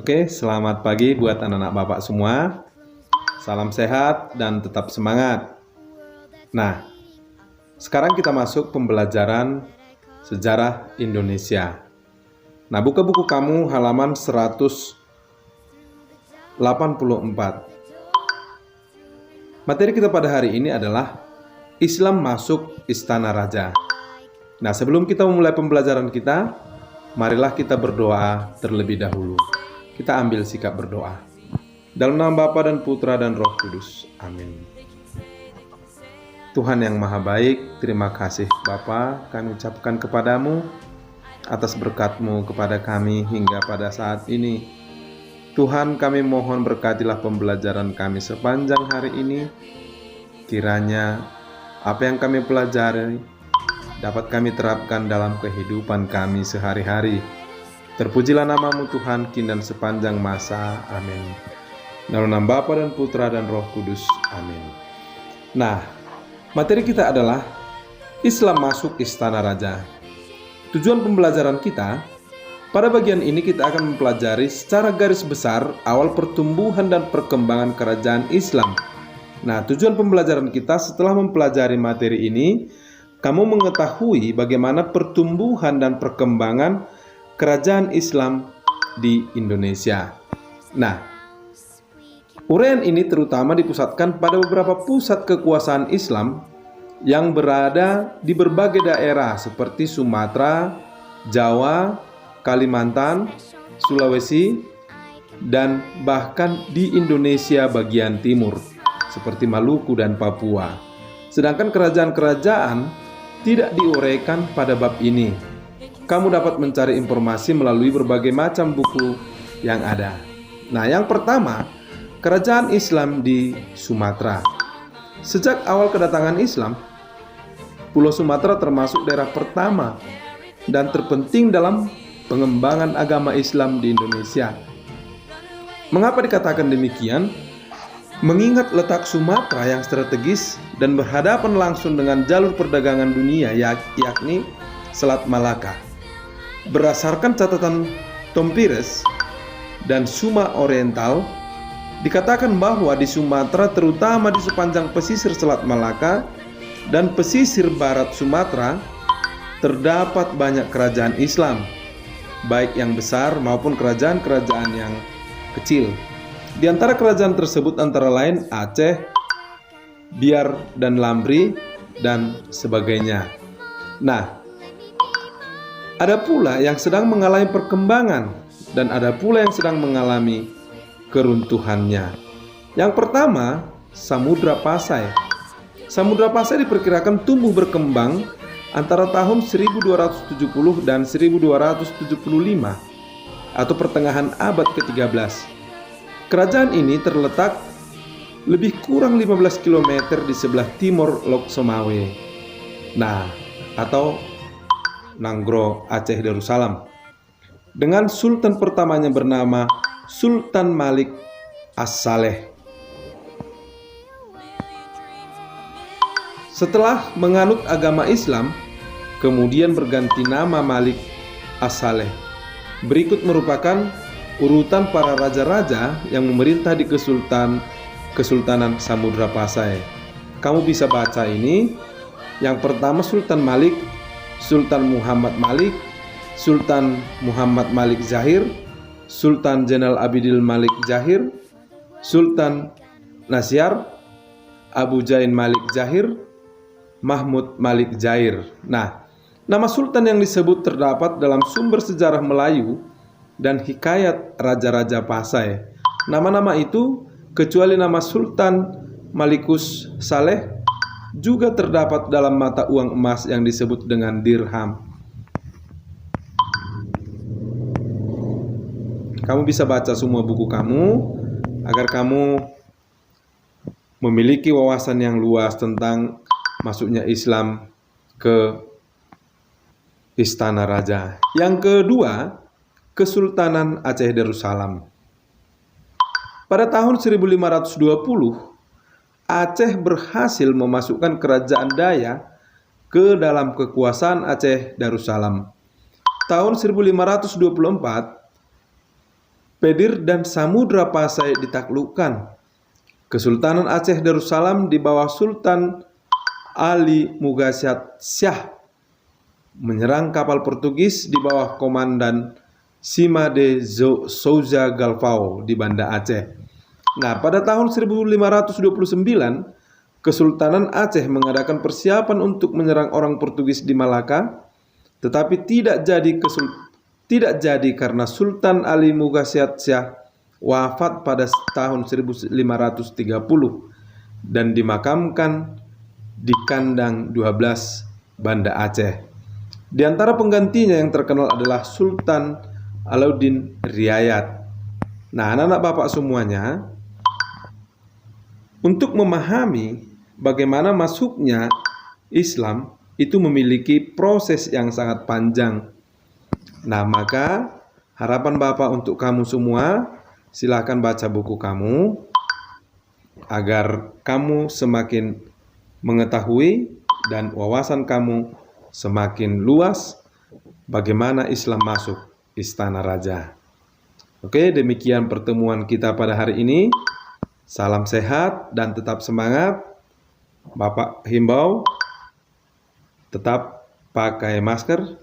Oke, selamat pagi buat anak-anak Bapak semua. Salam sehat dan tetap semangat. Nah, sekarang kita masuk pembelajaran sejarah Indonesia. Nah, buka buku kamu halaman 184. Materi kita pada hari ini adalah Islam masuk Istana Raja. Nah, sebelum kita memulai pembelajaran kita, marilah kita berdoa terlebih dahulu. Kita ambil sikap berdoa. Dalam nama Bapa dan Putra dan Roh Kudus. Amin. Tuhan yang Maha Baik, terima kasih Bapa, kami ucapkan kepadamu atas berkat-Mu kepada kami hingga pada saat ini. Tuhan, kami mohon berkatilah pembelajaran kami sepanjang hari ini. Kiranya apa yang kami pelajari dapat kami terapkan dalam kehidupan kami sehari-hari. Terpujilah nama-Mu Tuhan, kini dan sepanjang masa. Amin. Dalam nama Bapa dan Putra dan Roh Kudus. Amin. Nah, materi kita adalah Islam masuk Istana Raja. Tujuan pembelajaran kita, pada bagian ini kita akan mempelajari secara garis besar awal pertumbuhan dan perkembangan kerajaan Islam. Nah, tujuan pembelajaran kita setelah mempelajari materi ini, kamu mengetahui bagaimana pertumbuhan dan perkembangan kerajaan Islam di Indonesia. Nah, uraian ini terutama dipusatkan pada beberapa pusat kekuasaan Islam yang berada di berbagai daerah seperti Sumatera, Jawa, Kalimantan, Sulawesi, dan bahkan di Indonesia bagian timur seperti Maluku dan Papua. Sedangkan kerajaan-kerajaan tidak diuraikan pada bab ini. Kamu dapat mencari informasi melalui berbagai macam buku yang ada. Nah, yang pertama, kerajaan Islam di Sumatera. Sejak awal kedatangan Islam, Pulau Sumatera termasuk daerah pertama dan terpenting dalam pengembangan agama Islam di Indonesia. Mengapa dikatakan demikian? Mengingat letak Sumatera yang strategis dan berhadapan langsung dengan jalur perdagangan dunia, yakni Selat Malaka. Berdasarkan catatan Tom Pires dan Suma Oriental, dikatakan bahwa di Sumatera, terutama di sepanjang pesisir Selat Malaka dan pesisir barat Sumatera, terdapat banyak kerajaan Islam, baik yang besar maupun kerajaan-kerajaan yang kecil. Di antara kerajaan tersebut antara lain Aceh, Biar dan Lambri, dan sebagainya. Nah, ada pula yang sedang mengalami perkembangan dan ada pula yang sedang mengalami keruntuhannya. Yang pertama, Samudra Pasai. Samudra Pasai diperkirakan tumbuh berkembang antara tahun 1270 dan 1275 atau pertengahan abad ke-13. Kerajaan ini terletak lebih kurang 15 km di sebelah timur Lok Somawe. Nah, atau Nanggro, Aceh Darussalam, dengan sultan pertamanya bernama Sultan Malik As-Saleh. Setelah menganut agama Islam, kemudian berganti nama Malik As-Saleh. Berikut merupakan urutan para raja-raja yang memerintah di Kesultanan Samudra Pasai. Kamu bisa baca ini. Yang pertama Sultan Malik, Sultan Muhammad Malik, Sultan Muhammad Malik Zahir, Sultan Zainal Abidin Malik Zahir, Sultan Nasyar, Abu Jain Malik Zahir, Mahmud Malik Zahir. Nah, nama sultan yang disebut terdapat dalam sumber sejarah Melayu dan hikayat raja-raja Pasai. Nama-nama itu, kecuali nama Sultan Malikus Saleh, juga terdapat dalam mata uang emas yang disebut dengan dirham. Kamu bisa baca semua buku kamu agar kamu memiliki wawasan yang luas tentang masuknya Islam ke Istana Raja. Yang kedua, Kesultanan Aceh Darussalam. Pada tahun 1520, Aceh berhasil memasukkan kerajaan Dayak ke dalam kekuasaan Aceh Darussalam. Tahun 1524, Pedir dan Samudra Pasai ditaklukkan. Kesultanan Aceh Darussalam di bawah Sultan Ali Mugasyat Shah menyerang kapal Portugis di bawah komandan Sima de Souza Galvão di Banda Aceh. Nah, pada tahun 1529, Kesultanan Aceh mengadakan persiapan untuk menyerang orang Portugis di Malaka, tetapi tidak jadi karena Sultan Ali Mugasyat Shah wafat pada tahun 1530 dan dimakamkan di Kandang 12 Banda Aceh. Di antara penggantinya yang terkenal adalah Sultan Alauddin Riayat. Nah, anak-anak Bapak semuanya, untuk memahami bagaimana masuknya Islam itu memiliki proses yang sangat panjang. Nah, maka harapan Bapak untuk kamu semua, silakan baca buku kamu agar kamu semakin mengetahui dan wawasan kamu semakin luas bagaimana Islam masuk istana raja. Oke, demikian pertemuan kita pada hari ini. Salam sehat dan tetap semangat. Bapak himbau tetap pakai masker,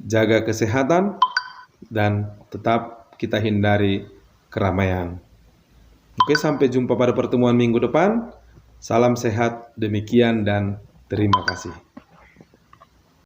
jaga kesehatan, dan tetap kita hindari keramaian. Oke, sampai jumpa pada pertemuan minggu depan. Salam sehat, demikian dan terima kasih.